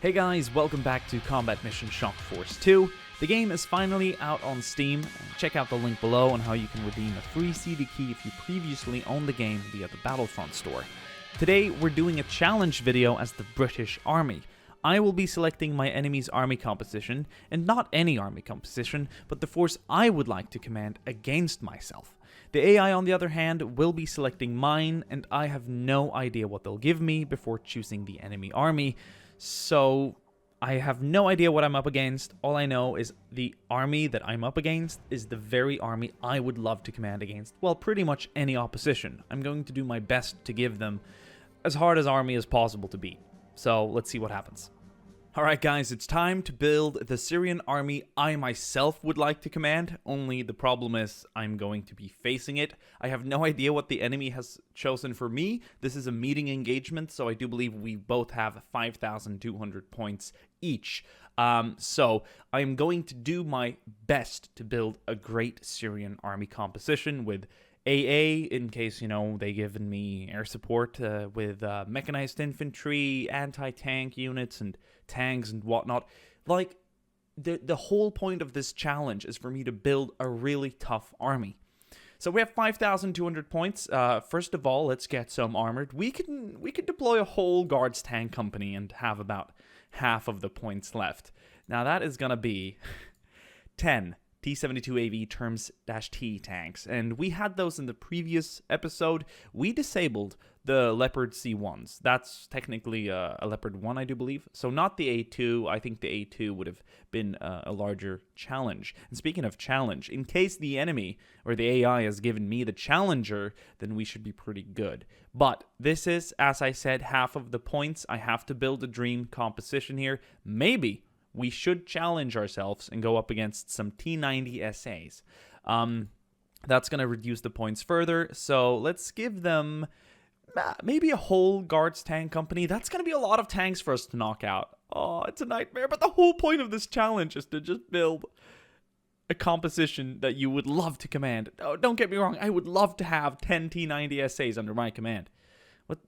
Hey guys, welcome back to Combat Mission Shock Force 2. The game is finally out on Steam. Check out the link below on how you can redeem a free CD key if you previously owned the game via the Battlefront store. Today we're doing a challenge video as the British Army. I will be selecting my enemy's army composition, and not any army composition, but the force I would like to command against myself. The AI, on the other hand, will be selecting mine, and I have no idea what they'll give me before choosing the enemy army. So, I have no idea what I'm up against. All I know is the army that I'm up against is the very army I would love to command against, well, pretty much any opposition. I'm going to do my best to give them as hard as army as possible to beat. So, let's see what happens. Alright guys, it's time to build the Syrian army I myself would like to command, only the problem is I'm going to be facing it. I have no idea what the enemy has chosen for me. This is a meeting engagement, so I do believe we both have 5,200 points each. So I'm going to do my best to build a great Syrian army composition with AA, in case, they given me air support with mechanized infantry, anti-tank units, and tanks and whatnot. Like, the whole point of this challenge is for me to build a really tough army. So we have 5,200 points. First of all, let's get some armored. We can deploy a whole guards tank company and have about half of the points left. Now that is gonna be 10 T-72AV Terms-T tanks, and we had those in the previous episode. We disabled the Leopard C1s. That's technically a Leopard 1, I do believe. So not the A2. I think the A2 would have been a larger challenge. And speaking of challenge, in case the enemy or the AI has given me the Challenger, then we should be pretty good. But this is, as I said, half of the points. I have to build a dream composition here. Maybe we should challenge ourselves and go up against some T90 SAs. That's going to reduce the points further, so let's give them maybe a whole guards tank company. That's going to be a lot of tanks for us to knock out. Oh, it's a nightmare, but the whole point of this challenge is to just build a composition that you would love to command. Oh, don't get me wrong, I would love to have 10 T90 SAs under my command.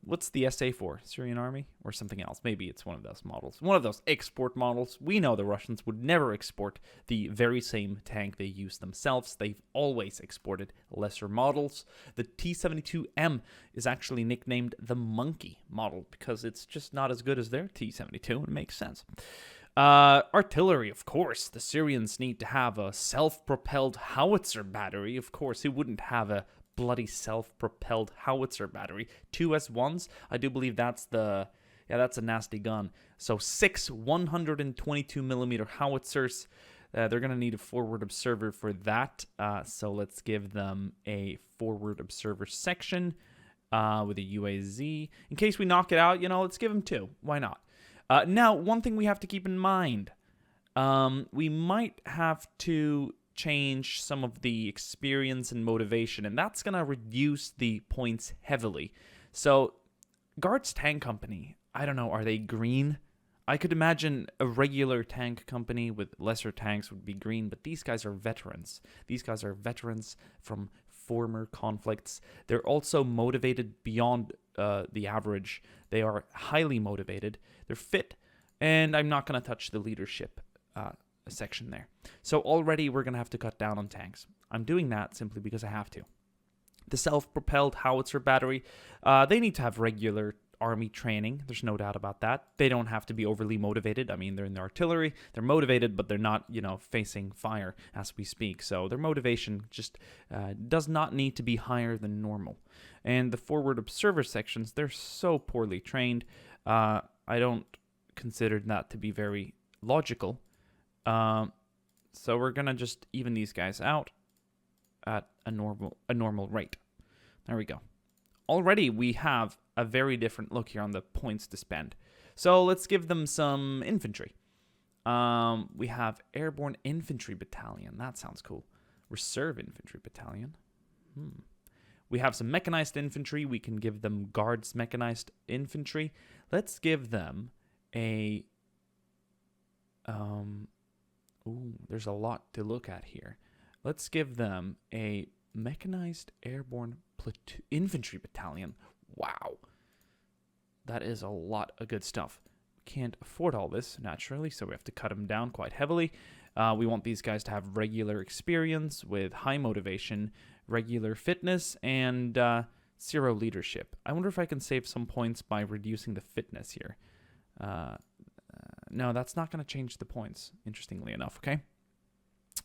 What's the SA for? Syrian army? Or something else? Maybe it's one of those models. One of those export models. We know the Russians would never export the very same tank they use themselves. They've always exported lesser models. The T-72M is actually nicknamed the Monkey model because it's just not as good as their T-72. It makes sense. Artillery, of course. The Syrians need to have a self-propelled howitzer battery. Of course, who wouldn't have a bloody self-propelled howitzer battery? 2 S1s, I do believe that's that's a nasty gun. So 6 122mm howitzers. They're going to need a forward observer for that. So let's give them a forward observer section with a UAZ. In case we knock it out, let's give them 2. Why not? Now, one thing we have to keep in mind. We might have to change some of the experience and motivation, and that's gonna reduce the points heavily. So guards tank company, I don't know, are they green? I could imagine a regular tank company with lesser tanks would be green, but these guys are veterans. These guys are veterans from former conflicts. They're also motivated beyond the average. They are highly motivated, they're fit, and I'm not gonna touch the leadership section there. So already we're going to have to cut down on tanks. I'm doing that simply because I have to. The self-propelled howitzer battery, they need to have regular army training. There's no doubt about that. They don't have to be overly motivated. I mean, they're in the artillery. They're motivated, but they're not, facing fire as we speak. So their motivation just does not need to be higher than normal. And the forward observer sections, they're so poorly trained. I don't consider that to be very logical. So we're gonna just even these guys out at a normal rate. There we go. Already we have a very different look here on the points to spend. So let's give them some infantry. We have Airborne Infantry Battalion. That sounds cool. Reserve Infantry Battalion. We have some mechanized infantry. We can give them Guards Mechanized Infantry. Let's give them a ooh, there's a lot to look at here. Let's give them a Mechanized Airborne Infantry Battalion. Wow. That is a lot of good stuff. can't afford all this, naturally, so we have to cut them down quite heavily. We want these guys to have regular experience with high motivation, regular fitness, and 0 leadership. I wonder if I can save some points by reducing the fitness here. No, that's not going to change the points, interestingly enough, okay?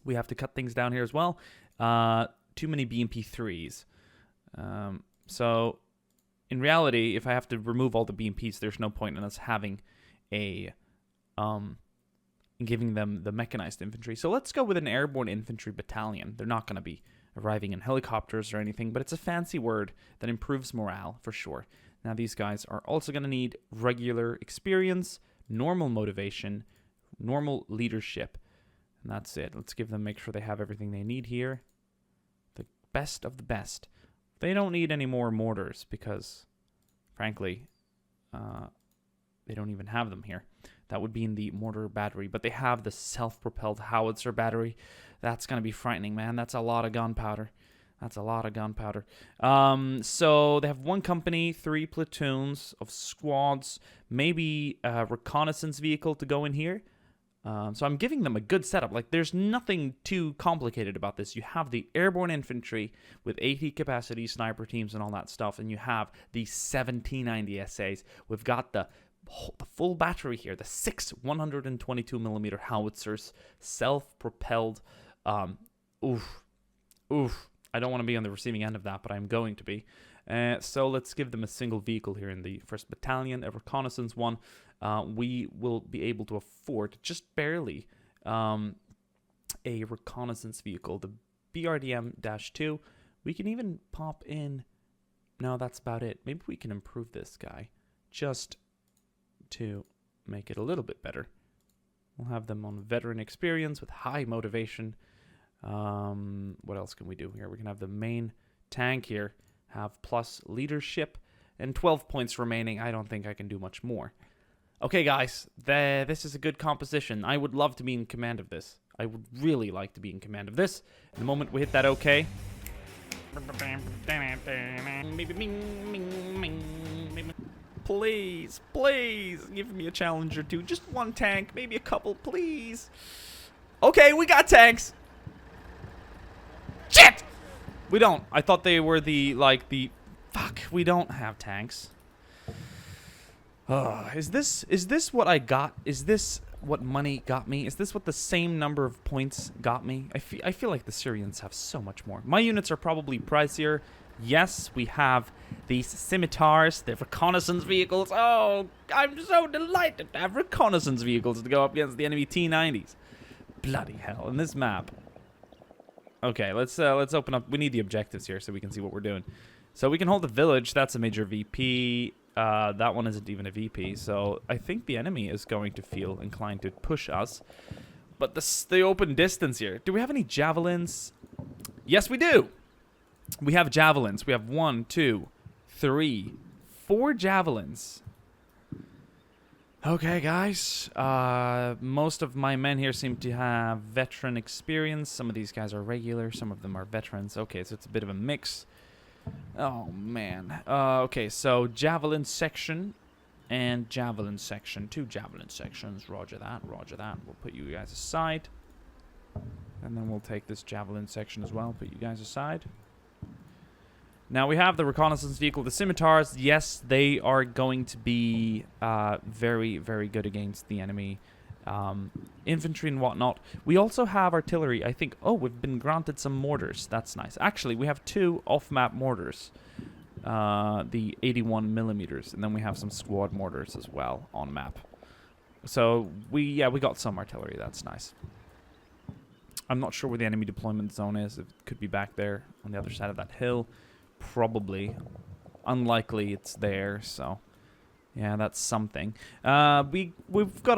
We have to cut things down here as well. Too many BMP3s. So, in reality, if I have to remove all the BMPs, there's no point in us having a... giving them the mechanized infantry. So let's go with an airborne infantry battalion. They're not going to be arriving in helicopters or anything, but it's a fancy word that improves morale for sure. Now these guys are also going to need regular experience, normal motivation, normal leadership, and that's it. Let's give them, make sure they have everything they need here. The best of the best. They don't need any more mortars because, frankly, they don't even have them here. That would be in the mortar battery, but they have the self-propelled howitzer battery. That's going to be frightening, man. That's a lot of gunpowder. That's a lot of gunpowder. So they have 1 company, 3 platoons of squads, maybe a reconnaissance vehicle to go in here. So I'm giving them a good setup. Like, there's nothing too complicated about this. You have the airborne infantry with 80 capacity sniper teams and all that stuff, and you have the 1790 SAs. We've got the full battery here, the 6 122mm howitzers, self-propelled. Oof. I don't want to be on the receiving end of that, but I'm going to be. So let's give them a single vehicle here in the 1st Battalion, a reconnaissance one. We will be able to afford, just barely, a reconnaissance vehicle, the BRDM-2. We can even pop in... No, that's about it. Maybe we can improve this guy, just to make it a little bit better. We'll have them on veteran experience with high motivation. What else can we do here? We can have the main tank here have plus leadership and 12 points remaining. I don't think I can do much more. Okay, guys, this is a good composition. I would love to be in command of this. I would really like to be in command of this. The moment we hit that OK. Please, please, give me a challenge or two. Just 1 tank, maybe a couple, please. Okay, we got tanks. Shit! We don't. I thought they were Fuck, we don't have tanks. Is this what I got? Is this what money got me? Is this what the same number of points got me? I feel like the Syrians have so much more. My units are probably pricier. Yes, we have these scimitars, the reconnaissance vehicles. Oh, I'm so delighted to have reconnaissance vehicles to go up against the enemy T-90s. Bloody hell, in this map. Okay, let's open up. We need the objectives here so we can see what we're doing. So we can hold the village. That's a major VP. That one isn't even a VP. So I think the enemy is going to feel inclined to push us. But the open distance here. Do we have any javelins? Yes, we do. We have javelins. We have 1, 2, 3, 4 javelins. Okay, guys. Most of my men here seem to have veteran experience. Some of these guys are regular. Some of them are veterans. Okay, so it's a bit of a mix. Oh, man. Okay, so javelin section and javelin section. 2 javelin sections. Roger that. Roger that. We'll put you guys aside. And then we'll take this javelin section as well. Put you guys aside. Now we have the reconnaissance vehicle, the scimitars. Yes, they are going to be very, very good against the enemy infantry and whatnot. We also have artillery. I think, oh, we've been granted some mortars. That's nice. Actually, we have 2 off-map mortars, the 81mm, and then we have some squad mortars as well on map. So we got some artillery. That's nice. I'm not sure where the enemy deployment zone is. It could be back there on the other side of that hill. Probably. Unlikely it's there, so yeah, that's something. We've got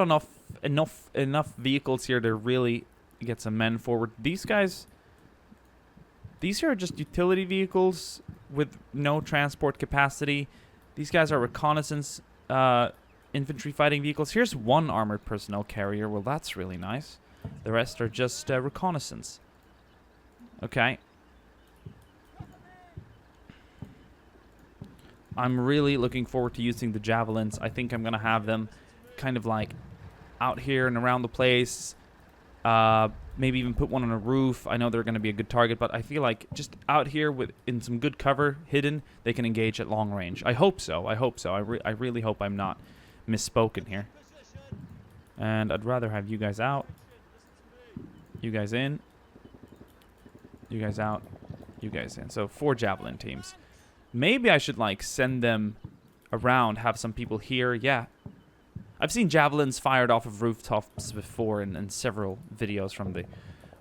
enough vehicles here to really get some men forward. These guys, these here are just utility vehicles with no transport capacity. These guys are reconnaissance infantry fighting vehicles. Here's 1 armored personnel carrier. Well, that's really nice. The rest are just reconnaissance. Okay. I'm really looking forward to using the javelins. I think I'm going to have them kind of like out here and around the place. Maybe even put one on a roof. I know they're going to be a good target, but I feel like just out here in some good cover, hidden, they can engage at long range. I hope so. I hope so. I really hope I'm not misspoken here. And I'd rather have you guys out. You guys in. You guys out. You guys in. So 4 javelin teams. Maybe I should like send them around, have some people here. Yeah. I've seen javelins fired off of rooftops before in several videos from the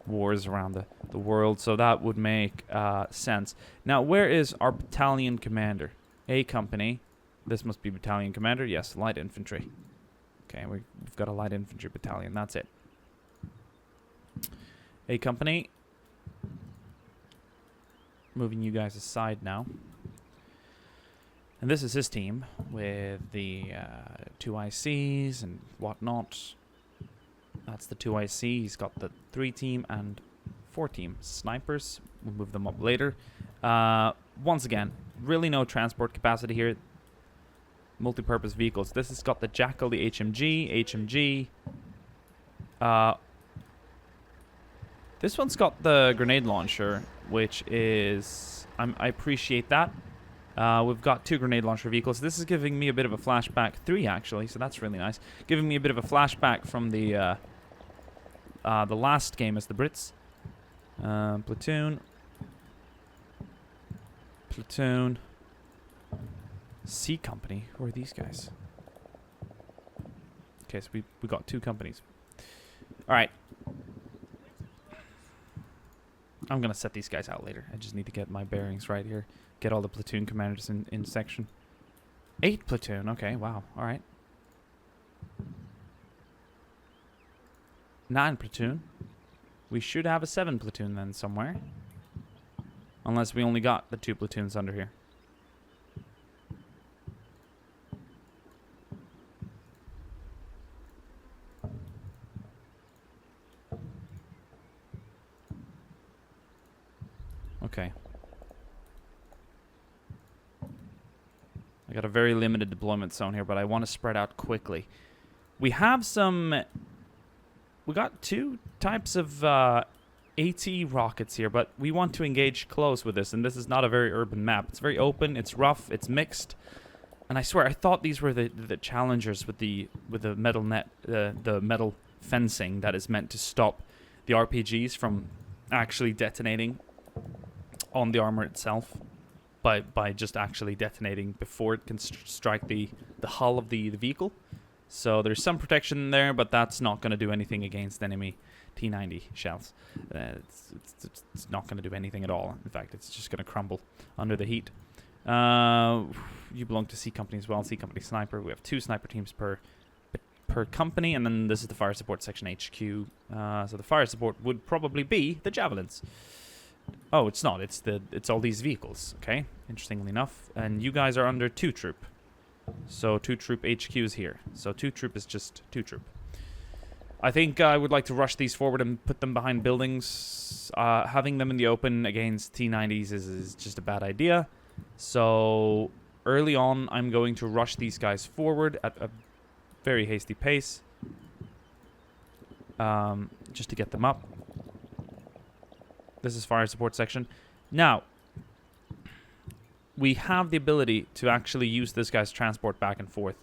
wars around the world, so that would make sense. Now, where is our battalion commander? A company. This must be battalion commander. Yes, light infantry. Okay, we've got a light infantry battalion. That's it. A company. Moving you guys aside now. And this is his team with the 2 ICs and whatnot. That's the 2 IC. He's got the 3 team and 4 team snipers. We'll move them up later. Once again, really no transport capacity here. Multi-purpose vehicles. This has got the Jackal, the HMG. This one's got the grenade launcher, which is... I appreciate that. We've got 2 grenade launcher vehicles. This is giving me a bit of a flashback. 3, actually, so that's really nice. Giving me a bit of a flashback from the last game as the Brits. Platoon. C company. Who are these guys? Okay, so we got 2 companies. All right. I'm going to set these guys out later. I just need to get my bearings right here. Get all the platoon commanders in section. 8 platoon. Okay, wow. All right. 9 platoon. We should have a 7 platoon then somewhere. Unless we only got the 2 platoons under here. Okay. I got a very limited deployment zone here, but I want to spread out quickly. We have some... We got 2 types of AT rockets here, but we want to engage close with this, and this is not a very urban map. It's very open, it's rough, it's mixed. And I swear, I thought these were the challengers with the metal net, the metal fencing that is meant to stop the RPGs from actually detonating on the armor itself. By just actually detonating before it can strike the hull of the vehicle. So there's some protection there, but that's not going to do anything against enemy T-90 shells. It's not going to do anything at all. In fact, it's just going to crumble under the heat. You belong to C Company as well. C Company Sniper. We have 2 sniper teams per company, and then this is the fire support section HQ. So the fire support would probably be the javelins. Oh, it's not. It's all these vehicles. Okay, interestingly enough. And you guys are under 2 troop. So 2 troop HQ is here. So 2 troop is just 2 troop. I think I would like to rush these forward and put them behind buildings. Having them in the open against T-90s is just a bad idea. So early on, I'm going to rush these guys forward at a very hasty pace. Just to get them up. This is fire support section. Now, we have the ability to actually use this guy's transport back and forth.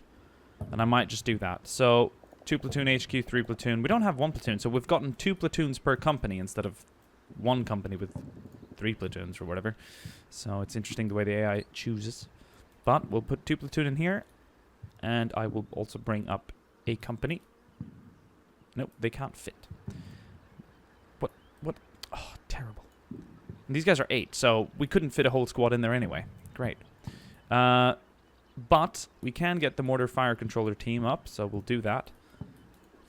And I might just do that. So, 2 platoon HQ, 3 platoon. We don't have 1 platoon, so we've gotten 2 platoons per company instead of 1 company with 3 platoons or whatever. So, it's interesting the way the AI chooses. But we'll put 2 platoon in here. And I will also bring up a company. Nope, they can't fit. What? Oh, terrible. And these guys are 8, so we couldn't fit a whole squad in there anyway. Great. But we can get the mortar fire controller team up, so we'll do that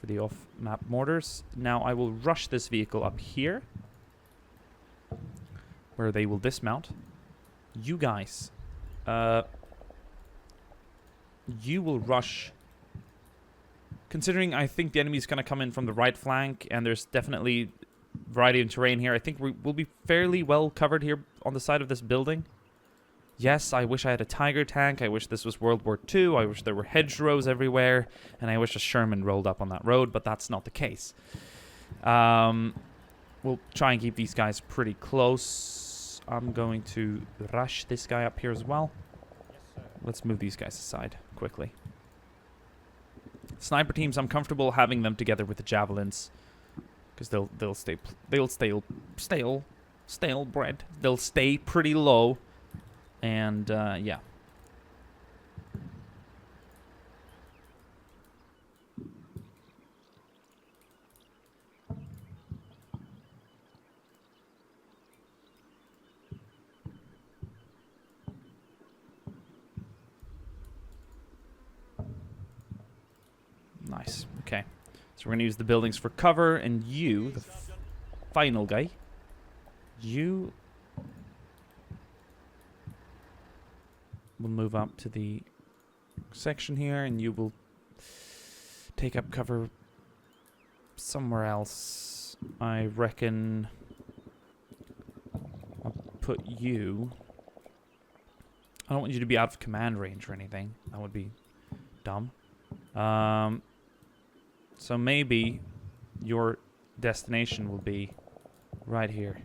for the off-map mortars. Now I will rush this vehicle up here, where they will dismount. You guys, you will rush. Considering I think the enemy's going to come in from the right flank, and there's definitely variety of terrain here, I think we'll be fairly well covered here on the side of this building. Yes, I wish I had a Tiger tank. I wish this was World War II. I wish there were hedgerows everywhere. And I wish a Sherman rolled up on that road, but that's not the case. We'll try and keep these guys pretty close. I'm going to rush this guy up here as well. Let's move these guys aside quickly. Sniper teams, I'm comfortable having them together with the javelins, because they'll stay pretty low, and yeah. Nice. Okay. So we're going to use the buildings for cover, and you, the final guy, you will move up to the section here, and you will take up cover somewhere else. I reckon I'll put you... I don't want you to be out of command range or anything. That would be dumb. So maybe your destination will be right here.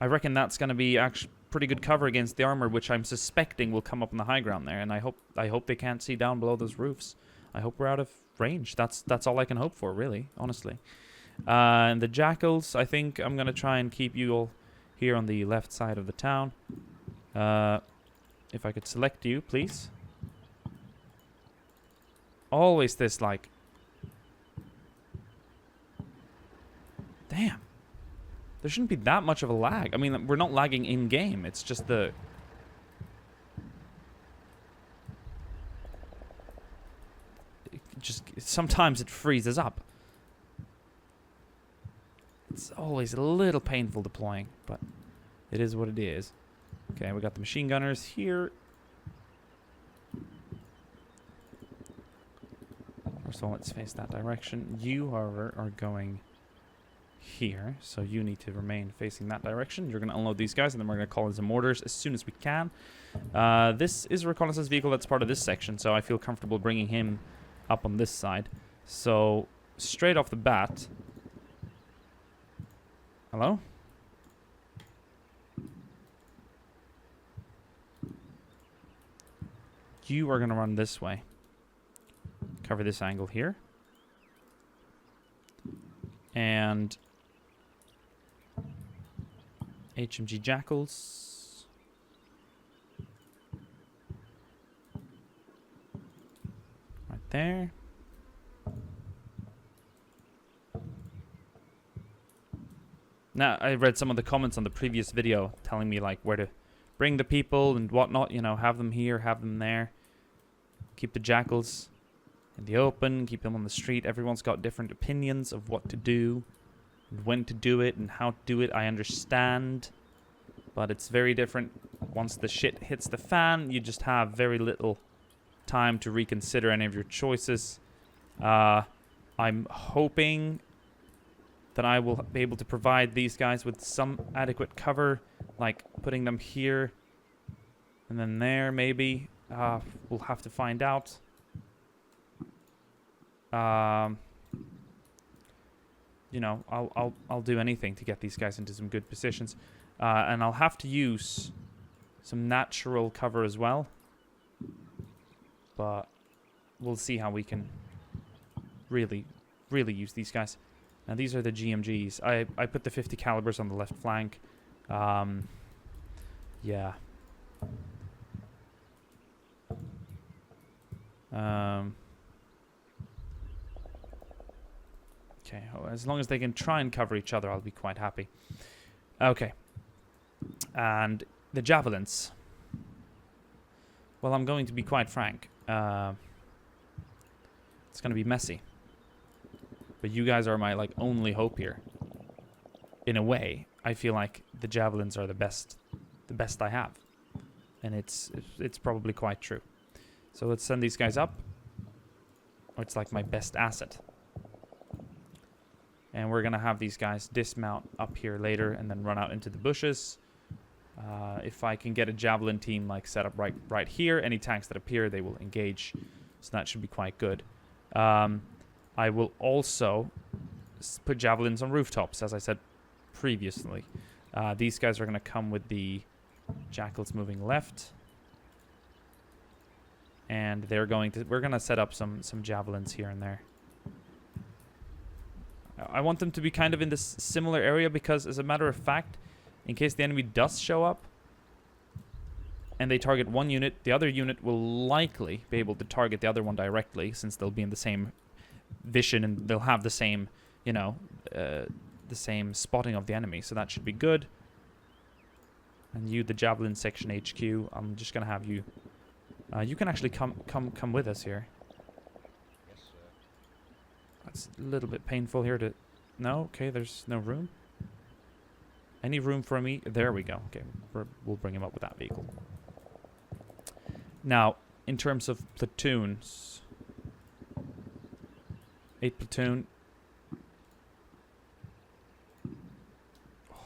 I reckon that's going to be actually pretty good cover against the armor, which I'm suspecting will come up on the high ground there. And I hope they can't see down below those roofs. I hope we're out of range. That's all I can hope for, really, honestly. And the jackals, I think I'm going to try and keep you all here on the left side of the town. If I could select you, please. Always this, like... Damn. There shouldn't be that much of a lag. I mean, we're not lagging in-game. It's just the... Sometimes it freezes up. It's always a little painful deploying, but it is what it is. Okay, we got the machine gunners here. So let's face that direction. You, however, are going here, so you need to remain facing that direction. You're going to unload these guys, and then we're going to call in some orders as soon as we can. This is a reconnaissance vehicle that's part of this section, so I feel comfortable bringing him up on this side. So, straight off the bat... Hello? You are going to run this way. Cover this angle here. And HMG Jackals. Right there. Now, I read some of the comments on the previous video telling me like where to bring the people and whatnot, you know, have them here, have them there. Keep the jackals in the open, keep them on the street. Everyone's got different opinions of what to do, and when to do it, and how to do it. I understand, but it's very different. Once the shit hits the fan, you just have very little time to reconsider any of your choices. I'm hoping that I will be able to provide these guys with some adequate cover, like putting them here and then there, maybe. We'll have to find out. You know, I'll do anything to get these guys into some good positions, and I'll have to use some natural cover as well. But we'll see how we can really use these guys. Now these are the GMGs. I put the 50 calibers on the left flank. Yeah. Okay, as long as they can try and cover each other, I'll be quite happy. Okay. And the javelins. Well, I'm going to be quite frank. It's going to be messy. But you guys are my, like, only hope here. In a way, I feel like the javelins are the best I have. And it's probably quite true. So let's send these guys up. It's like my best asset. And we're going to have these guys dismount up here later and then run out into the bushes. If I can get a javelin team like set up right here, any tanks that appear, they will engage. So that should be quite good. I will also put javelins on rooftops, as I said previously. These guys are going to come with the jackals moving left. And they're going to... We're going to set up some javelins here and there. I want them to be kind of in this similar area because, as a matter of fact, in case the enemy does show up and they target one unit, the other unit will likely be able to target the other one directly, since they'll be in the same vision and they'll have the same, you know, the same spotting of the enemy. So that should be good. And you, the Javelin Section HQ, I'm just going to have you... you can actually come with us here. Yes, sir. That's a little bit painful here to... No? Okay, there's no room. Any room for me? There we go. Okay, we'll bring him up with that vehicle. Now, in terms of platoons... 8 platoon. Oh.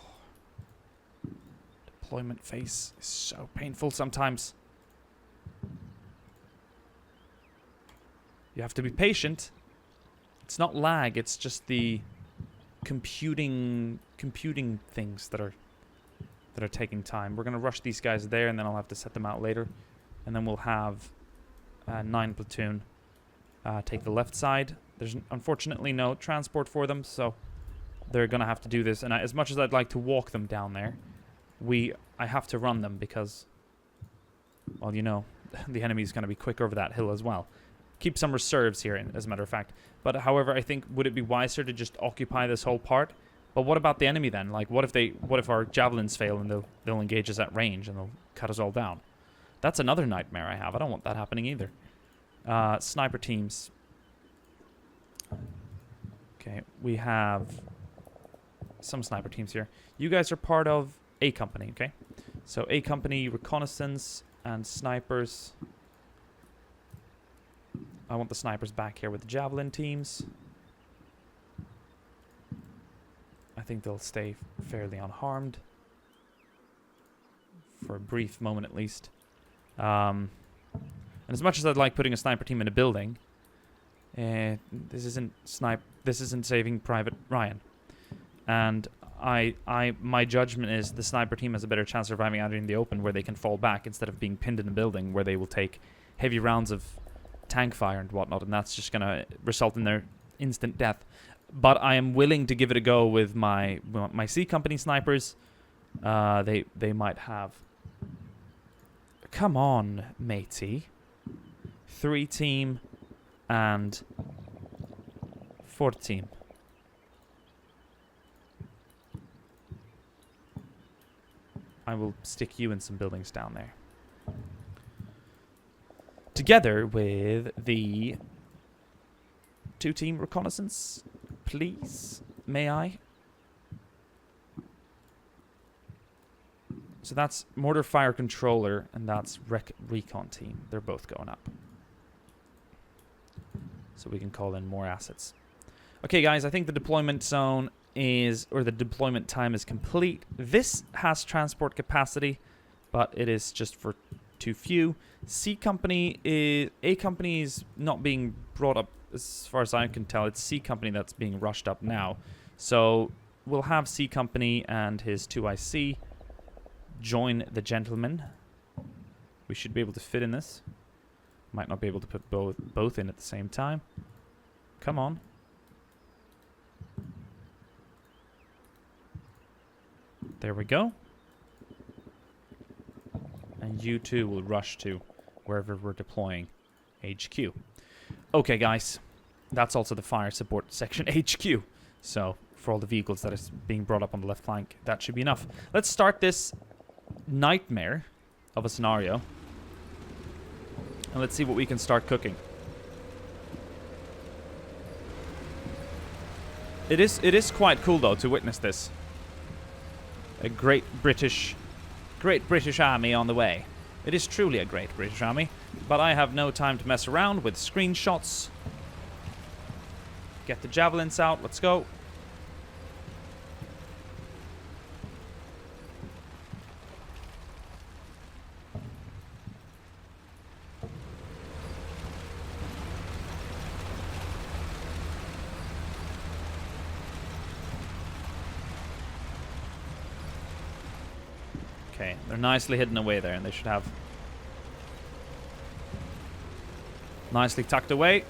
Deployment phase is so painful sometimes. You have to be patient. It's not lag, it's just the computing things that are taking time. We're gonna rush these guys there, and then I'll have to set them out later, and then we'll have 9 platoon take the left side. There's unfortunately no transport for them, so they're gonna have to do this. And as much as I'd like to walk them down there, I have to run them because, well, you know, the enemy's gonna be quick over that hill as well. Keep some reserves here, as a matter of fact. But however, I think, would it be wiser to just occupy this whole part? But what about the enemy then? Like, what if our javelins fail and they'll engage us at range and they'll cut us all down? That's another nightmare I have. I don't want that happening either. Sniper teams. Okay, we have some sniper teams here. You guys are part of A Company, okay? So A Company, reconnaissance, and snipers. I want the snipers back here with the javelin teams. I think they'll stay fairly unharmed. For a brief moment at least. And as much as I'd like putting a sniper team in a building, this isn't Saving Private Ryan. And my judgment is the sniper team has a better chance of surviving out in the open, where they can fall back instead of being pinned in a building where they will take heavy rounds of tank fire and whatnot, and that's just going to result in their instant death. But I am willing to give it a go with my C Company snipers. They might have... Come on, matey. 3 team and 4 team. I will stick you in some buildings down there. Together with the 2-team reconnaissance, please, may I? So that's mortar fire controller, and that's recon team. They're both going up. So we can call in more assets. Okay, guys, I think the deployment zone the deployment time is complete. This has transport capacity, but it is just for too few. A Company is not being brought up as far as I can tell. It's C Company that's being rushed up now. So we'll have C Company and his 2IC join the gentleman. We should be able to fit in this. Might not be able to put both in at the same time. Come on. There we go. And you two will rush to wherever we're deploying HQ. Okay, guys. That's also the fire support section HQ. So, for all the vehicles that is being brought up on the left flank, that should be enough. Let's start this nightmare of a scenario. And let's see what we can start cooking. It is quite cool, though, to witness this. A great British army on the way. It is truly a great British army, but I have no time to mess around with screenshots. Get the javelins out, let's go. Okay, they're nicely hidden away there, and they should have nicely tucked away.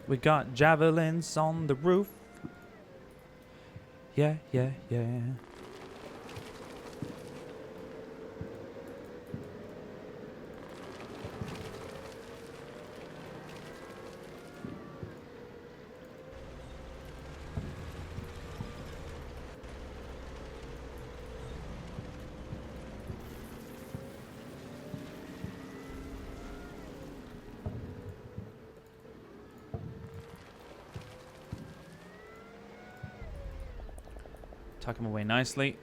We got javelins on the roof. Yeah, yeah, yeah. Tuck him away nicely.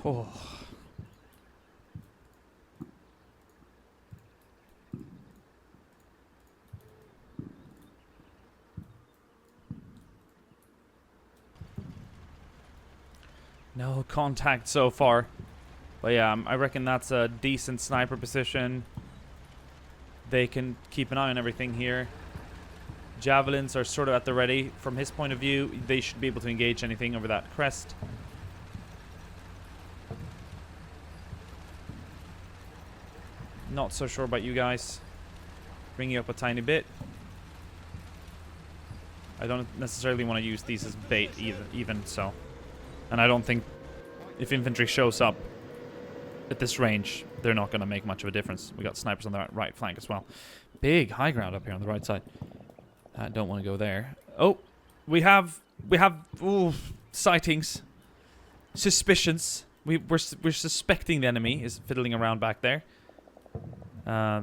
Oh. No contact so far. But yeah, I reckon that's a decent sniper position. They can keep an eye on everything here. Javelins are sort of at the ready. From his point of view, they should be able to engage anything over that crest. Not so sure about you guys. Bring you up a tiny bit. I don't necessarily want to use these as bait even so. And I don't think if infantry shows up at this range, they're not going to make much of a difference. We got snipers on the right flank as well. Big high ground up here on the right side. I don't want to go there. Oh, we have sightings, suspicions. We're suspecting the enemy is fiddling around back there.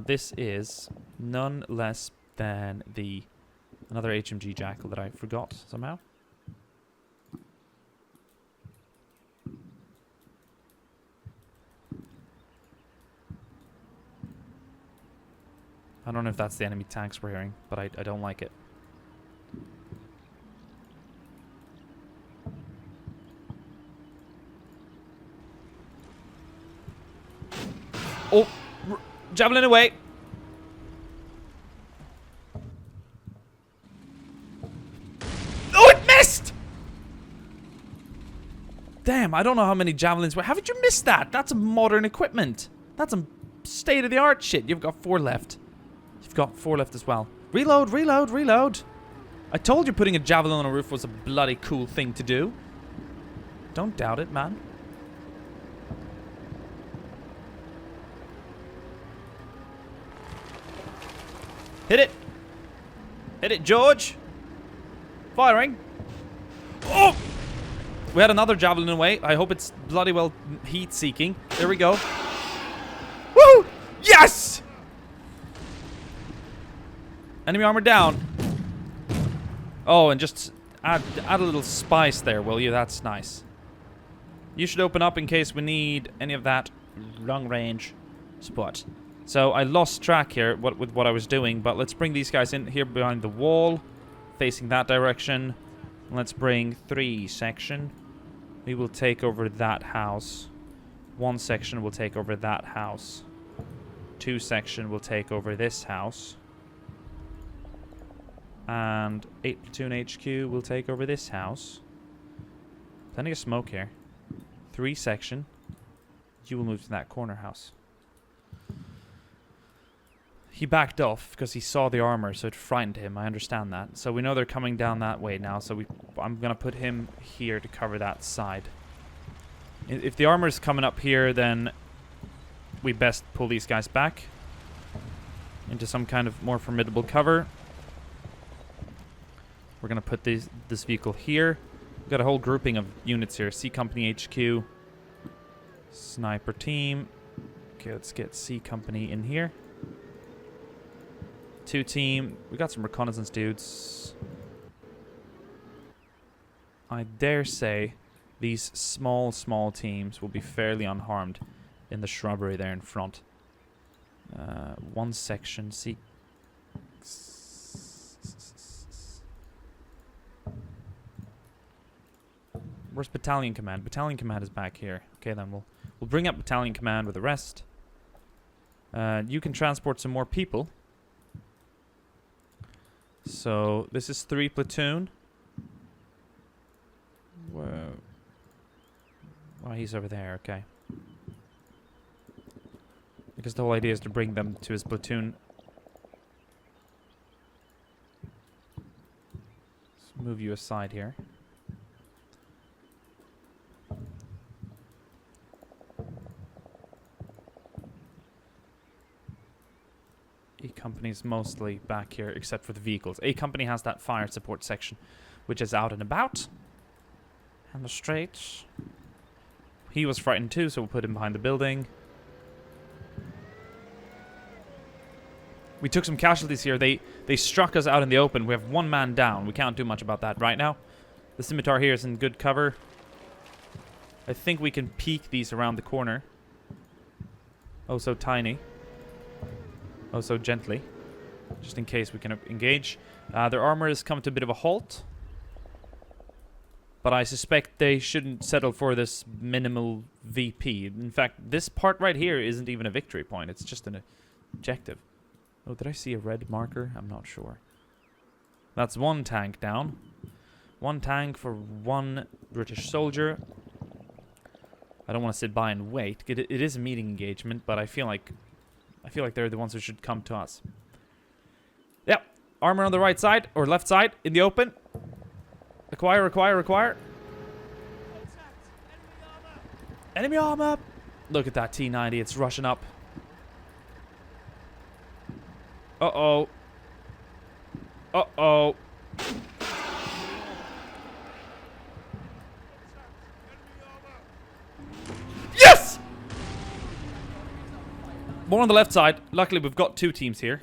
This is none less than another HMG Jackal that I forgot somehow. I don't know if that's the enemy tanks we're hearing, but I don't like it. Oh! Javelin away! Oh, it missed! Damn, I don't know how many javelins were. How did you miss that? That's a modern equipment. That's some state-of-the-art shit. You've got 4 left. You've got 4 left as well. Reload, reload, reload. I told you putting a javelin on a roof was a bloody cool thing to do. Don't doubt it, man. Hit it! Hit it, George! Firing! Oh! We had another javelin away. I hope it's bloody well heat-seeking. There we go. Woo! Yes! Enemy armor down. Oh, and just add a little spice there, will you? That's nice. You should open up in case we need any of that long-range support. So I lost track here with what I was doing, but let's bring these guys in here behind the wall, facing that direction. Let's bring 3 section. We will take over that house. 1 section will take over that house. 2 section will take over this house. And 8 platoon HQ will take over this house. Plenty of smoke here. 3 section. You will move to that corner house. He backed off because he saw the armor, so it frightened him. I understand that. So we know they're coming down that way now, so I'm going to put him here to cover that side. If the armor is coming up here, then we best pull these guys back into some kind of more formidable cover. We're going to put this vehicle here. We've got a whole grouping of units here. C Company HQ. Sniper team. Okay, let's get C Company in here. 2 team. We got some reconnaissance dudes. I dare say these small teams will be fairly unharmed in the shrubbery there in front. 1 section. C. Where's Battalion Command? Battalion Command is back here. Okay, then we'll bring up Battalion Command with the rest. You can transport some more people. So this is 3 platoon. Whoa. Oh, he's over there. Okay. Because the whole idea is to bring them to his platoon. Let's move you aside here. E Company's mostly back here, except for the vehicles. A Company has that fire support section, which is out and about. And the straight. He was frightened too, so we'll put him behind the building. We took some casualties here. They struck us out in the open. We have 1 man down. We can't do much about that right now. The scimitar here is in good cover. I think we can peek these around the corner. Oh, so tiny. Oh, so gently. Just in case we can engage. Their armor has come to a bit of a halt. But I suspect they shouldn't settle for this minimal VP. In fact, this part right here isn't even a victory point. It's just an objective. Oh, did I see a red marker? I'm not sure. That's 1 tank down. 1 tank for 1 British soldier. I don't want to sit by and wait. It is a meeting engagement, but I feel like they're the ones who should come to us. Yep. Armor on the right side, or left side, in the open. Acquire. Enemy armor! Look at that T-90, it's rushing up. Uh-oh. Uh-oh. Yes! More on the left side. Luckily, we've got 2 teams here.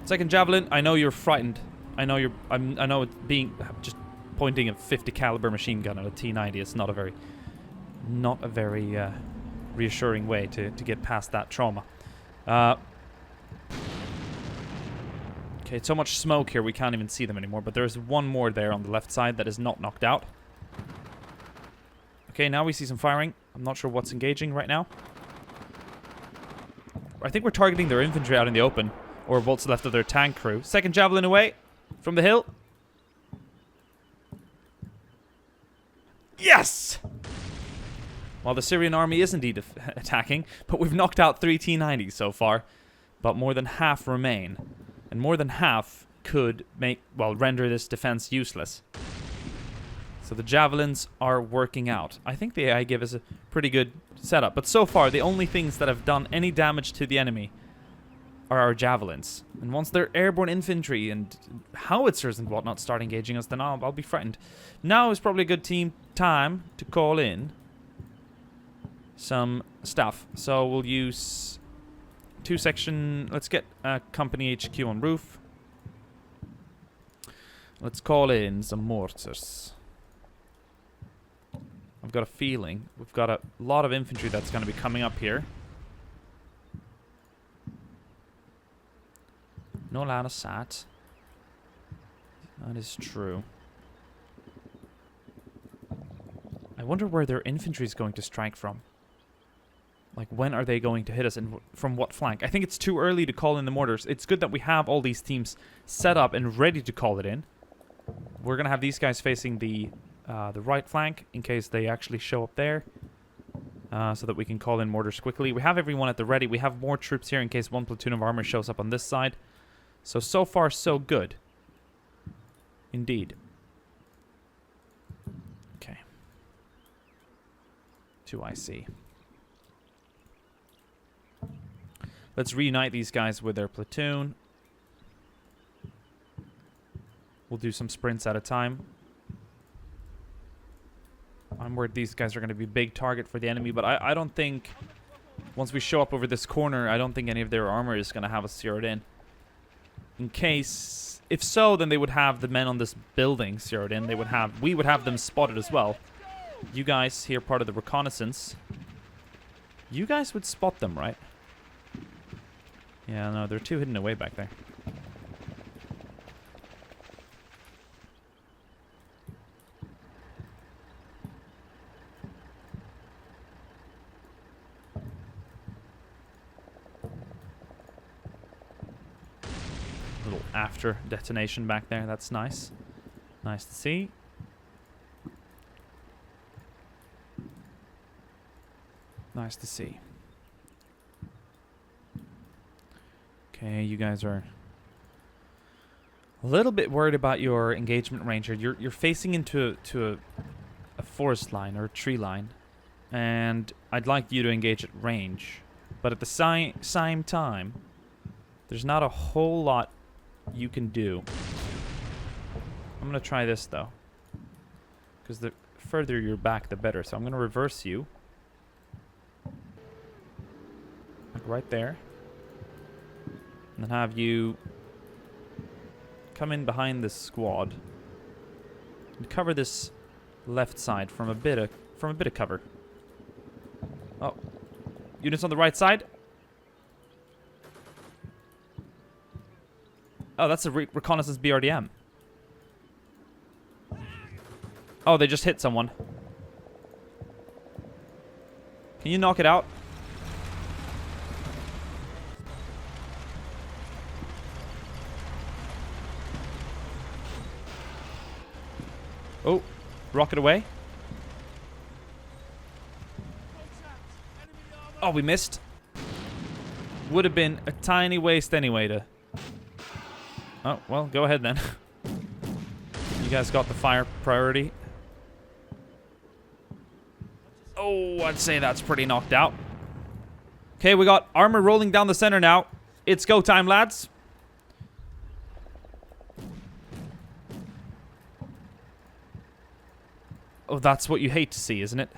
Second javelin. I know you're frightened. I know you're. I know it being just pointing a 50 caliber machine gun at a T-90 is not a very reassuring way to get past that trauma. Okay, so much smoke here we can't even see them anymore. But there's 1 more there on the left side that is not knocked out. Okay, now we see some firing. I'm not sure what's engaging right now. I think we're targeting their infantry out in the open. Or what's left of their tank crew. Second javelin away from the hill. Yes! Well, the Syrian army is indeed attacking, but we've knocked out 3 T-90s so far. But more than half remain. And more than half could render this defense useless. So the javelins are working out. I think the AI give us a pretty good setup. But so far, the only things that have done any damage to the enemy are our javelins. And once their airborne infantry and howitzers and whatnot start engaging us, then I'll be frightened. Now is probably a good time to call in some stuff. So we'll use 2 section. Let's get company HQ on roof. Let's call in some mortars. I've got a feeling we've got a lot of infantry that's going to be coming up here. No line of sight. That is true. I wonder where their infantry is going to strike from. Like, when are they going to hit us and from what flank? I think it's too early to call in the mortars. It's good that we have all these teams set up and ready to call it in. We're going to have these guys facing the right flank in case they actually show up there. So that we can call in mortars quickly. We have everyone at the ready. We have more troops here in case 1 platoon of armor shows up on this side. So far, so good. Indeed. Okay. 2 IC. Let's reunite these guys with their platoon. We'll do some sprints at a time. I'm worried these guys are going to be a big target for the enemy, but I don't think... Once we show up over this corner, I don't think any of their armor is going to have us zeroed in. In case... If so, then they would have the men on this building zeroed in. We would have them spotted as well. You guys here, part of the reconnaissance. You guys would spot them, right? Yeah, no, they're too hidden away back there. Little after detonation back there. That's nice. Nice to see. Nice to see. Okay, you guys are a little bit worried about your engagement range here. You're facing into a forest line or a tree line, and I'd like you to engage at range. But at the same time, there's not a whole lot you can do. I'm gonna try this though, because the further you're back, the better. So I'm gonna reverse you. Like right there. And then have you come in behind this squad and cover this left side from a bit of cover. Oh, units on the right side. Oh, that's a reconnaissance BRDM. Oh, they just hit someone. Can you knock it out? Oh, rocket away. Oh, we missed. Would have been a tiny waste anyway to... Oh, well, go ahead then. You guys got the fire priority. Oh, I'd say that's pretty knocked out. Okay, we got armor rolling down the center now. It's go time, lads. Oh, that's what you hate to see, isn't it?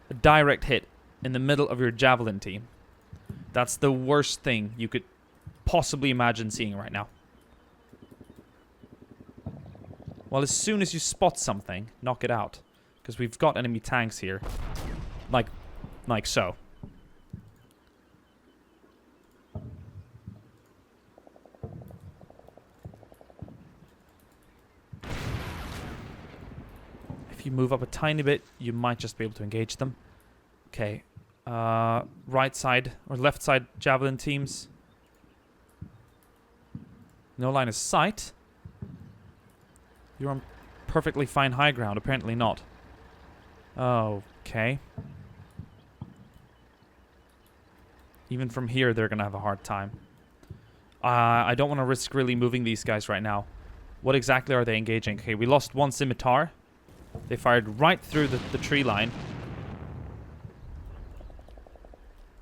A direct hit in the middle of your javelin team. That's the worst thing you could possibly imagine seeing right now. Well, as soon as you spot something, knock it out. Because we've got enemy tanks here. Like so. If you move up a tiny bit, you might just be able to engage them. Okay. Right side or left side javelin teams. No line of sight. You're on perfectly fine high ground. Apparently not. Okay. Even from here, they're going to have a hard time. I don't want to risk really moving these guys right now. What exactly are they engaging? Okay, we lost one scimitar. They fired right through the tree line.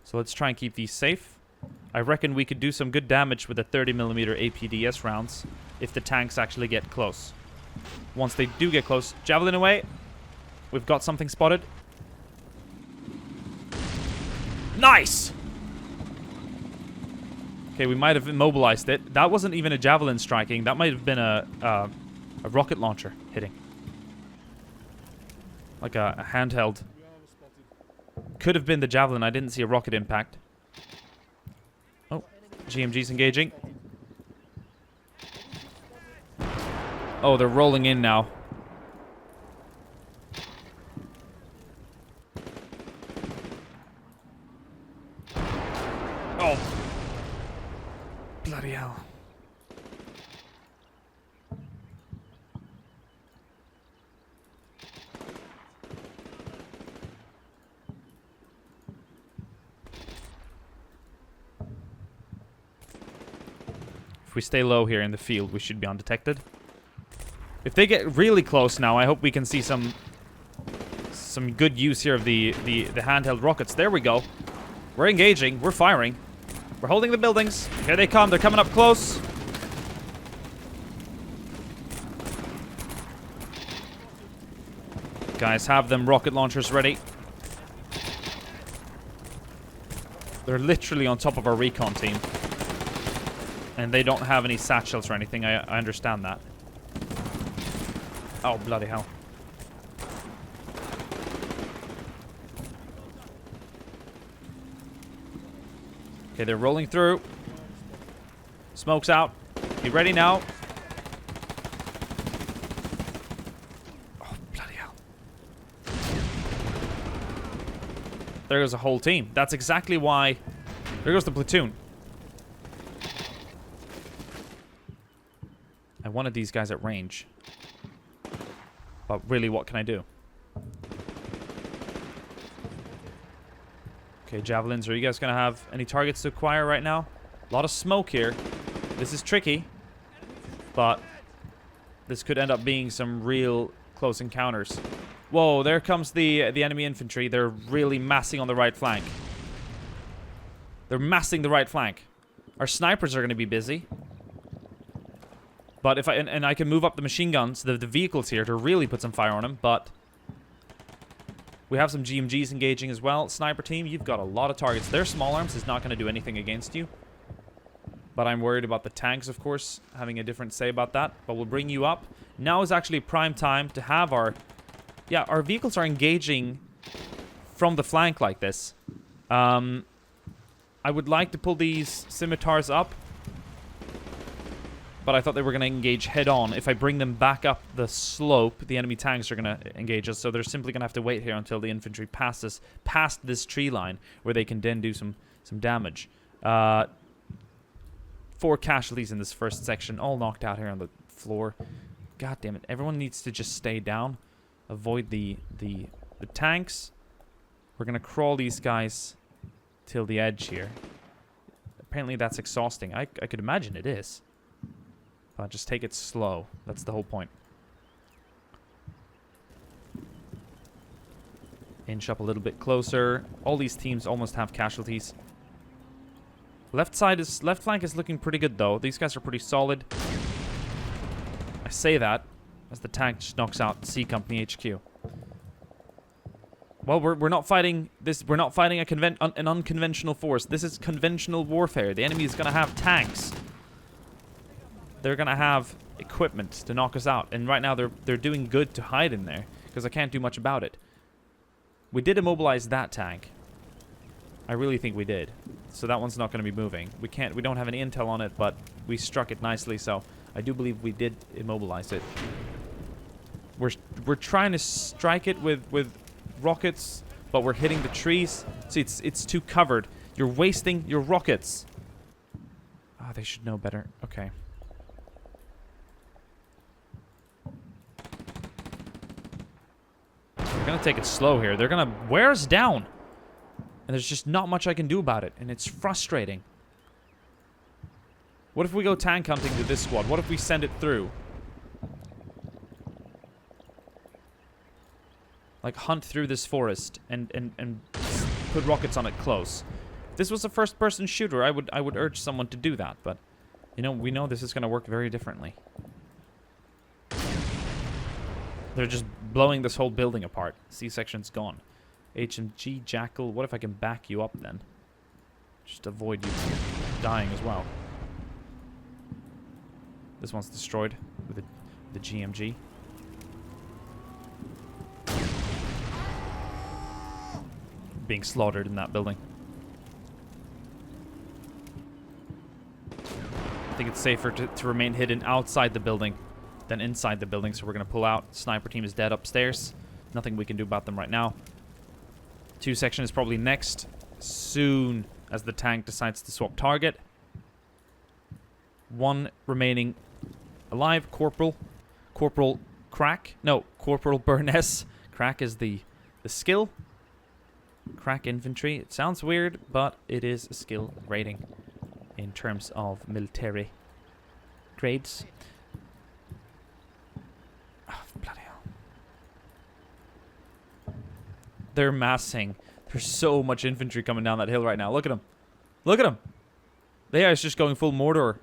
So let's try and keep these safe. I reckon we could do some good damage with the 30mm APDS rounds if the tanks actually get close. Once they do get close, javelin away. We've got something spotted. Nice! Okay, we might have immobilized it. That wasn't even a javelin striking. That might have been a rocket launcher hitting. Like a handheld. Could have been the javelin. I didn't see a rocket impact. Oh, GMG's engaging. Oh, they're rolling in now. Oh. Bloody hell. If we stay low here in the field, we should be undetected. If they get really close now, I hope we can see some good use here of the handheld rockets. There we go. We're engaging. We're firing. We're holding the buildings. Here they come. They're coming up close. Guys, have them rocket launchers ready. They're literally on top of our recon team. And they don't have any satchels or anything. I understand that. Oh, bloody hell. Okay, they're rolling through. Smoke's out. Be ready now. Oh, bloody hell. There goes a whole team. That's exactly why... There goes the platoon. I wanted these guys at range. But really, what can I do? Okay, javelins. Are you guys going to have any targets to acquire right now? A lot of smoke here. This is tricky. But this could end up being some real close encounters. Whoa, there comes the enemy infantry. They're really massing on the right flank. They're massing the right flank. Our snipers are going to be busy. But if I can move up the machine guns, the vehicles here, to really put some fire on them, but we have some GMGs engaging as well. Sniper team, you've got a lot of targets. Their small arms is not going to do anything against you. But I'm worried about the tanks, of course, having a different say about that. But we'll bring you up. Now is actually prime time to have our... Yeah, our vehicles are engaging from the flank like this. I would like to pull these scimitars up. But I thought they were going to engage head-on. If I bring them back up the slope, the enemy tanks are going to engage us. So they're simply going to have to wait here until the infantry passes past this tree line, where they can then do some damage. 4 casualties in this first section, all knocked out here on the floor. God damn it. Everyone needs to just stay down. Avoid the tanks. We're going to crawl these guys till the edge here. Apparently that's exhausting. I could imagine it is. Just take it slow. That's the whole point. Inch up a little bit closer. All these teams almost have casualties. Left flank is looking pretty good though. These guys are pretty solid. I say that as the tank just knocks out C Company HQ. Well, we're not fighting this. We're not fighting an unconventional force. This is conventional warfare. The enemy is going to have tanks. They're going to have equipment to knock us out. And right now, they're doing good to hide in there, because I can't do much about it. We did immobilize that tank. I really think we did. So that one's not going to be moving. We don't have any intel on it, but we struck it nicely, so I do believe we did immobilize it. We're trying to strike it with rockets, but we're hitting the trees. See, it's too covered. You're wasting your rockets. Ah, they should know better. Okay. We're gonna take it slow here. They're gonna wear us down. And there's just not much I can do about it. And it's frustrating. What if we go tank hunting to this squad? What if we send it through? Like, hunt through this forest and put rockets on it close. If this was a first-person shooter, I would urge someone to do that. But, you know, we know this is gonna work very differently. They're just blowing this whole building apart. C-section's gone. HMG, Jackal. What if I can back you up then? Just avoid you dying as well. This one's destroyed with the GMG. Being slaughtered in that building. I think it's safer to remain hidden outside the building than inside the building, so we're going to pull out. Sniper team is dead upstairs. Nothing we can do about them right now. 2 section is probably next, soon as the tank decides to swap target. 1 remaining alive. Corporal Crack. No, Corporal Burness. Crack is the skill. Crack infantry. It sounds weird, but it is a skill rating in terms of military grades. Oh, bloody hell. They're massing. There's so much infantry coming down that hill right now. Look at them. Look at them. They are just going full Mordor.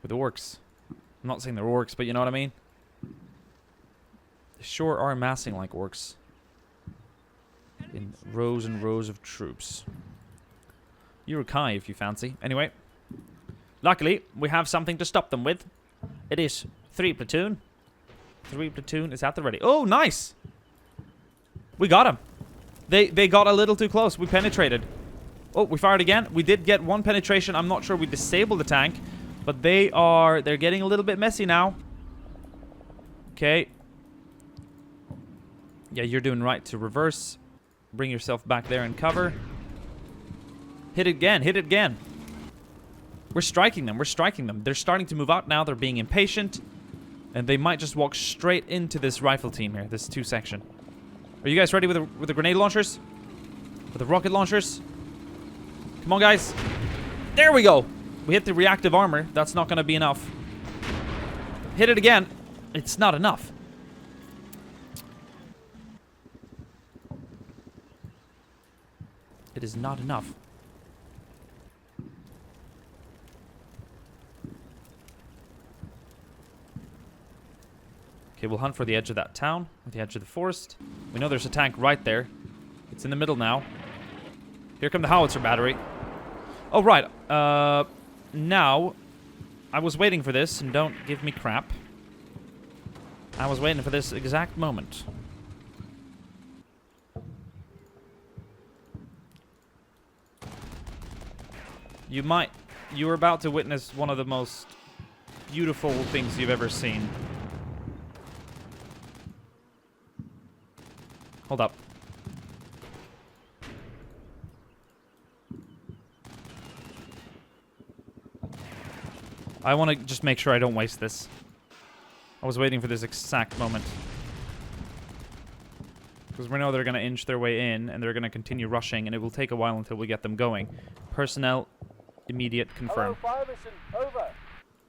With the orcs. I'm not saying they're orcs, but you know what I mean? They sure are massing like orcs. In rows and rows of troops. Urukai, if you fancy. Anyway. Luckily, we have something to stop them with. It is 3 platoon. 3 platoon is at the ready. Oh, nice! We got him. They got a little too close. We penetrated. Oh, we fired again. We did get 1 penetration. I'm not sure we disabled the tank. But they're getting a little bit messy now. Okay. Yeah, you're doing right to reverse. Bring yourself back there and cover. Hit it again. Hit it again. We're striking them. We're striking them. They're starting to move out now. They're being impatient. And they might just walk straight into this rifle team here. This 2 section. Are you guys ready with the grenade launchers? With the rocket launchers? Come on, guys. There we go. We hit the reactive armor. That's not going to be enough. Hit it again. It's not enough. It is not enough. Okay, we'll hunt for the edge of that town, or the edge of the forest. We know there's a tank right there. It's in the middle now. Here come the howitzer battery. Oh, right. Now, I was waiting for this, and don't give me crap. I was waiting for this exact moment. You're about to witness one of the most beautiful things you've ever seen. Hold up. I want to just make sure I don't waste this. I was waiting for this exact moment. Because we know they're going to inch their way in, and they're going to continue rushing, and it will take a while until we get them going. Personnel, immediate, confirm. Hello, Firemission, over.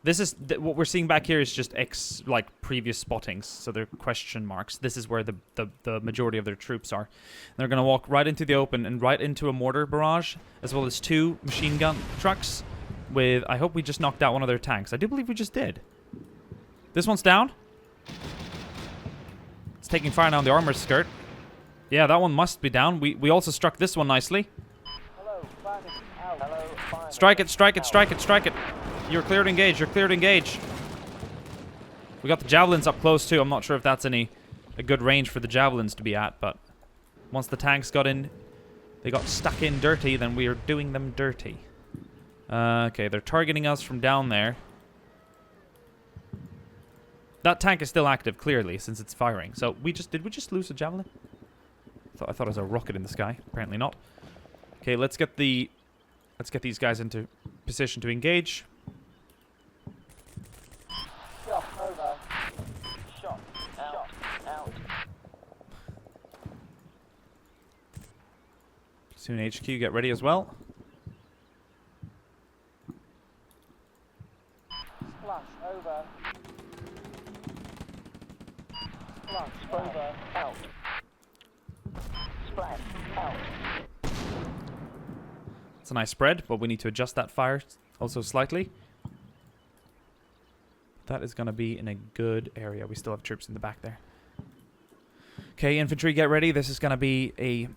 This is, what we're seeing back here is just like, previous spottings, so they're question marks. This is where the majority of their troops are. And they're going to walk right into the open and right into a mortar barrage, as well as 2 machine gun trucks with, I hope we just knocked out one of their tanks. I do believe we just did. This one's down. It's taking fire now on the armor skirt. Yeah, that one must be down. We also struck this one nicely. Hello, Firemission, out. Hello, Firemission, Strike it, strike it, strike it, strike it. You're cleared to engage, you're cleared to engage. We got the javelins up close too. I'm not sure if that's a good range for the javelins to be at, but once the tanks got in, they got stuck in dirty, then we are doing them dirty. Okay, they're targeting us from down there. That tank is still active, clearly, since it's firing. So did we just lose a javelin? I thought it was a rocket in the sky. Apparently not. Okay, let's get these guys into position to engage. Shot, over. Shot, out, out. Soon HQ, get ready as well. Splash, over. Splash, over, out. Splash, out. It's a nice spread, but we need to adjust that fire also slightly. That is going to be in a good area. We still have troops in the back there. Okay, infantry, get ready. This is going to be a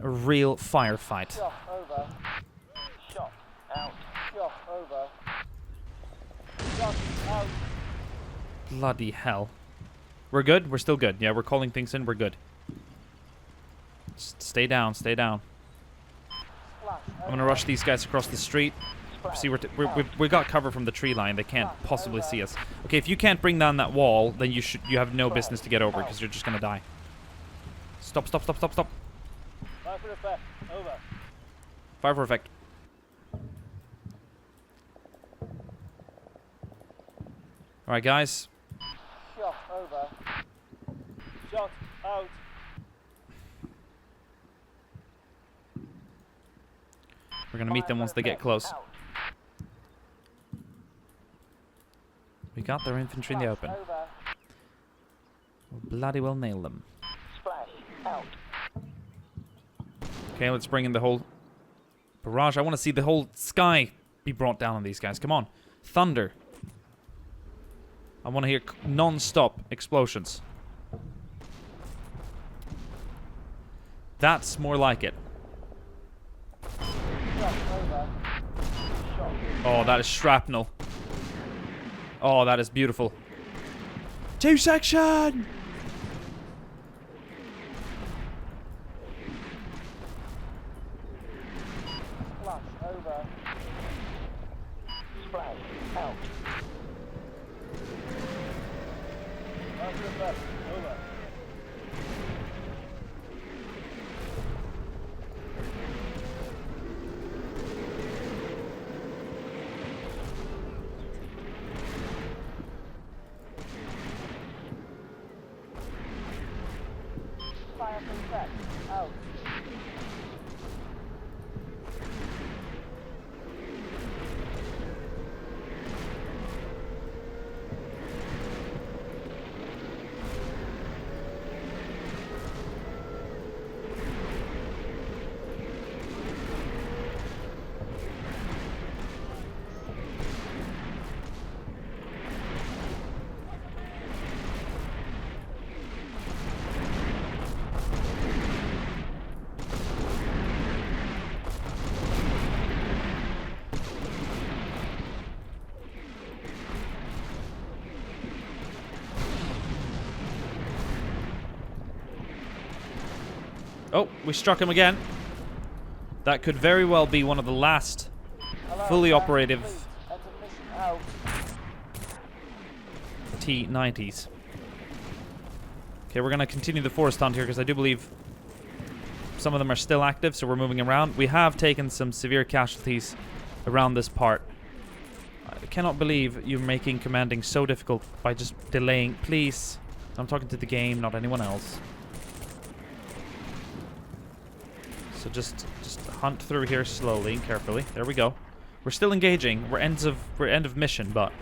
real firefight. Shot, over. Shot, out. Shot, over. Shot, out. Bloody hell. We're good? We're still good. Yeah, we're calling things in. We're good. Just stay down, stay down. I'm going to rush these guys across the street. See, we got cover from the tree line. They can't possibly see us. Okay, if you can't bring down that wall, then you have no business to get over, because you're just going to die. Stop, stop, stop, stop, stop. Fire for effect, over. Fire for effect. Alright, guys. Shot, over. Shot, out. We're going to meet them once they get close. We got their infantry in the open. We'll bloody well nail them. Splash, out. Okay, let's bring in the whole barrage. I want to see the whole sky be brought down on these guys. Come on. Thunder. I want to hear non-stop explosions. That's more like it. Shot over. Shot. Oh, that is shrapnel. Oh, that is beautiful. Two section! Flash over. Splash out. Right for the left. Over. Fire from back. Out. Oh, we struck him again. That could very well be one of the last Hello, fully round operative complete. Enter mission out. T-90s. Okay, we're going to continue the forest hunt here because I do believe some of them are still active, so we're moving around. We have taken some severe casualties around this part. I cannot believe you're making commanding so difficult by just delaying. Please. I'm talking to the game, not anyone else. So just hunt through here slowly and carefully. There we go. We're still engaging. We're end of mission, but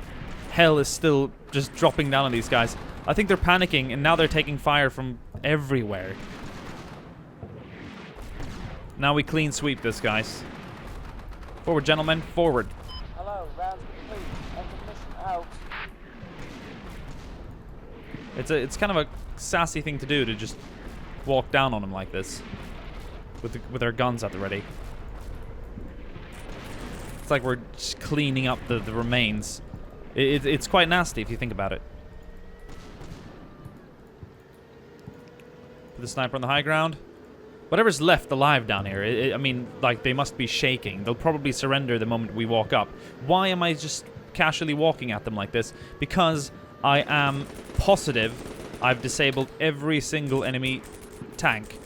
hell is still just dropping down on these guys. I think they're panicking, and now they're taking fire from everywhere. Now we clean sweep this, guys. Forward, gentlemen. Forward. Hello, round complete. Enter mission out. It's kind of a sassy thing to do, to just walk down on them like this. With our guns at the ready. It's like we're just cleaning up the remains. It's quite nasty if you think about it. Put the sniper on the high ground. Whatever's left alive down here, I mean, like, they must be shaking. They'll probably surrender the moment we walk up. Why am I just casually walking at them like this? Because I am positive I've disabled every single enemy tank.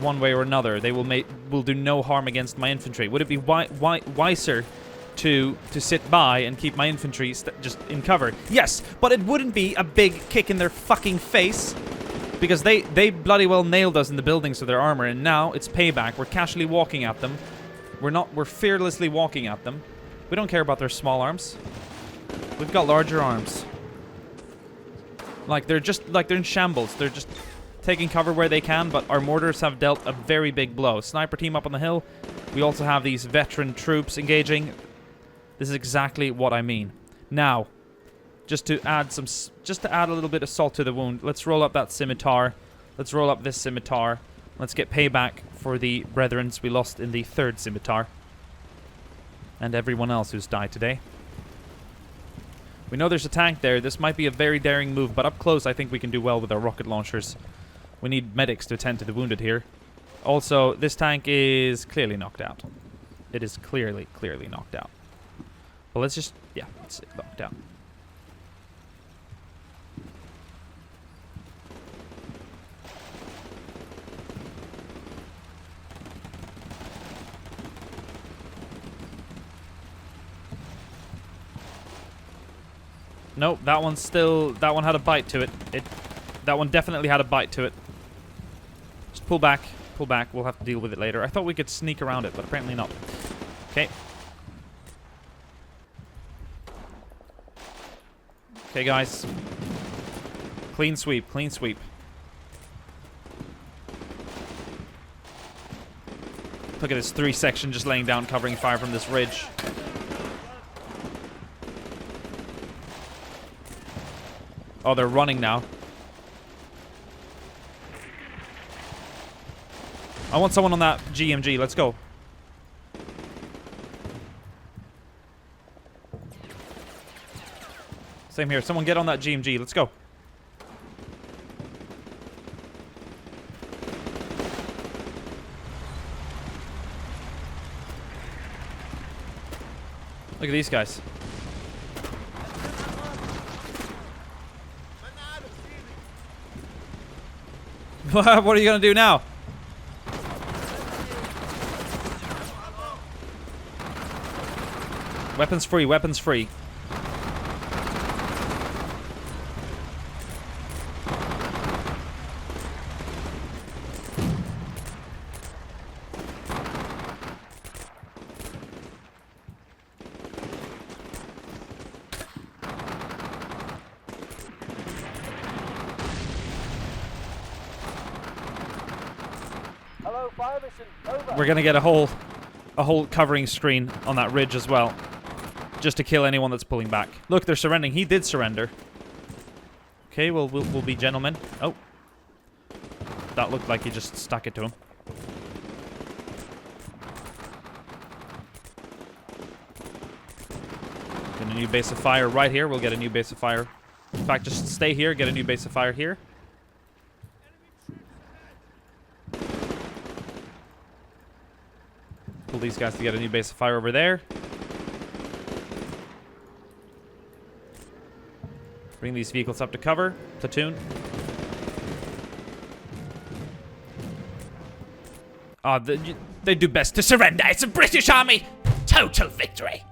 One way or another, they will do no harm against my infantry. Would it be wiser to sit by and keep my infantry just in cover? Yes, but it wouldn't be a big kick in their fucking face, because they bloody well nailed us in the buildings of their armor, and now it's payback. We're casually walking at them. We're fearlessly walking at them. We don't care about their small arms. We've got larger arms. Like they're in shambles. They're just taking cover where they can, but our mortars have dealt a very big blow. Sniper team up on the hill. We also have these veteran troops engaging. This is exactly what I mean. Now, just to add a little bit of salt to the wound, let's roll up that scimitar. Let's roll up this scimitar. Let's get payback for the brethrens we lost in the third scimitar. And everyone else who's died today. We know there's a tank there. This might be a very daring move, but up close I think we can do well with our rocket launchers. We need medics to attend to the wounded here. Also, this tank is clearly knocked out. It is clearly knocked out. But let's just, yeah, it's knocked out. Nope, that one had a bite to it. That one definitely had a bite to it. Just pull back, we'll have to deal with it later. I thought we could sneak around it, but apparently not. Okay. Okay, guys. Clean sweep, clean sweep. Look at this 3 section just laying down, covering fire from this ridge. Oh, they're running now. I want someone on that GMG. Let's go. Same here. Someone get on that GMG. Let's go. Look at these guys. What are you gonna do now? Weapons free, weapons free. Hello, fire mission. Over. We're gonna get a whole covering screen on that ridge as well, just to kill anyone that's pulling back. Look, they're surrendering. He did surrender. Okay, we'll be gentlemen. Oh, that looked like he just stuck it to him. Get a new base of fire right here. We'll get a new base of fire. In fact, just stay here. Get a new base of fire here. Pull these guys to get a new base of fire over there. Bring these vehicles up to cover. Platoon. They do best to surrender. It's a British army. Total victory.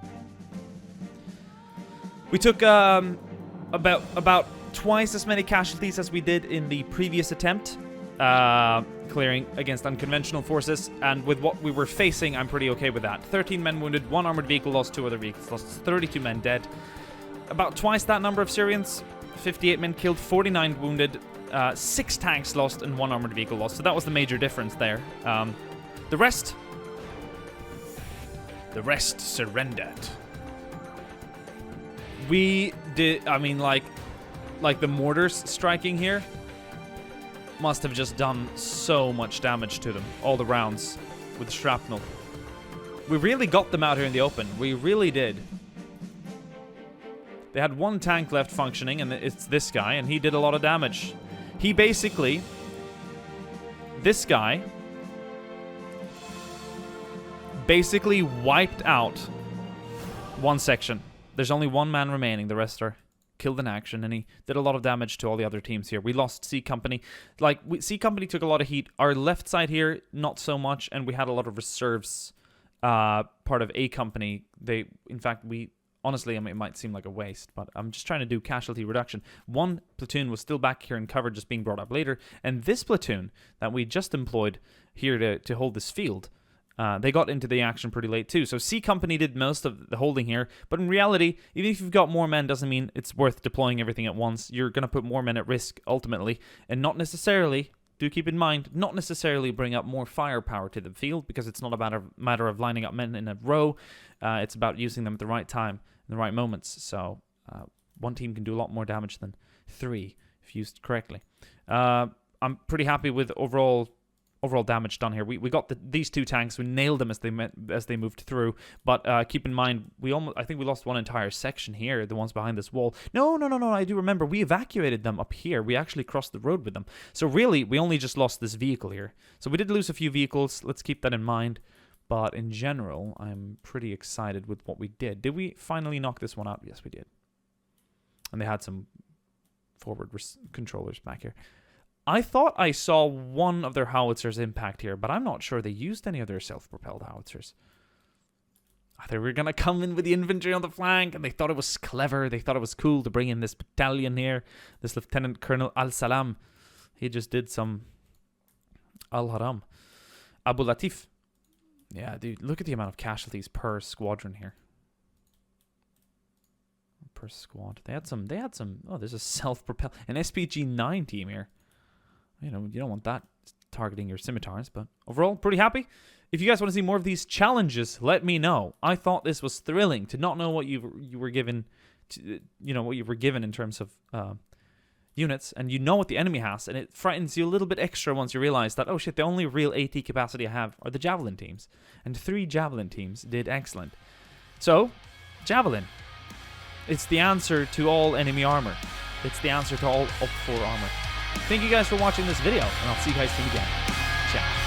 We took about twice as many casualties as we did in the previous attempt. Clearing against unconventional forces, and with what we were facing, I'm pretty okay with that. 13 men wounded, 1 armored vehicle lost, 2 other vehicles lost, 32 men dead. About twice that number of Syrians, 58 men killed, 49 wounded, 6 tanks lost, and 1 armored vehicle lost. So that was the major difference there. The rest surrendered. We did, I mean, like the mortars striking here must have just done so much damage to them. All the rounds with shrapnel. We really got them out here in the open. We really did. They had 1 tank left functioning, and it's this guy, and he did a lot of damage. He basically... This guy... basically wiped out 1 section. There's only 1 man remaining. The rest are killed in action, and he did a lot of damage to all the other teams here. We lost C Company. C Company took a lot of heat. Our left side here, not so much, and we had a lot of reserves. Part of A Company. In fact, honestly, I mean, it might seem like a waste, but I'm just trying to do casualty reduction. 1 platoon was still back here in cover, just being brought up later, and this platoon that we just employed here to hold this field, they got into the action pretty late too. So C Company did most of the holding here, but in reality, even if you've got more men, doesn't mean it's worth deploying everything at once. You're going to put more men at risk ultimately, and not necessarily, do keep in mind, not necessarily bring up more firepower to the field, because it's not a matter of lining up men in a row. It's about using them at the right time, in the right moments. So 1 team can do a lot more damage than 3 if used correctly. I'm pretty happy with overall damage done here. We got these 2 tanks. We nailed them as they moved through. But keep in mind, I think we lost 1 entire section here. The ones behind this wall. No. I do remember we evacuated them up here. We actually crossed the road with them. So really, we only just lost this vehicle here. So we did lose a few vehicles. Let's keep that in mind. But in general, I'm pretty excited with what we did. Did we finally knock this one out? Yes, we did. And they had some forward controllers back here. I thought I saw 1 of their howitzers impact here, but I'm not sure they used any of their self-propelled howitzers. They were going to come in with the infantry on the flank, and they thought it was clever. They thought it was cool to bring in this battalion here. This Lieutenant Colonel Al-Salam. He just did some Al-Haram. Abu Latif. Yeah, dude, look at the amount of casualties per squadron here. Per squad. They had some, oh, there's a self-propelled, an SPG-9 team here. You know, you don't want that targeting your scimitars, but overall, pretty happy. If you guys want to see more of these challenges, let me know. I thought this was thrilling to not know what you were given, what you were given in terms of, units, and you know what the enemy has, and it frightens you a little bit extra once you realize that, oh shit, the only real AT capacity I have are the Javelin teams. And 3 Javelin teams did excellent. So, Javelin. It's the answer to all enemy armor. It's the answer to all up 4 armor. Thank you guys for watching this video, and I'll see you guys soon again. Ciao.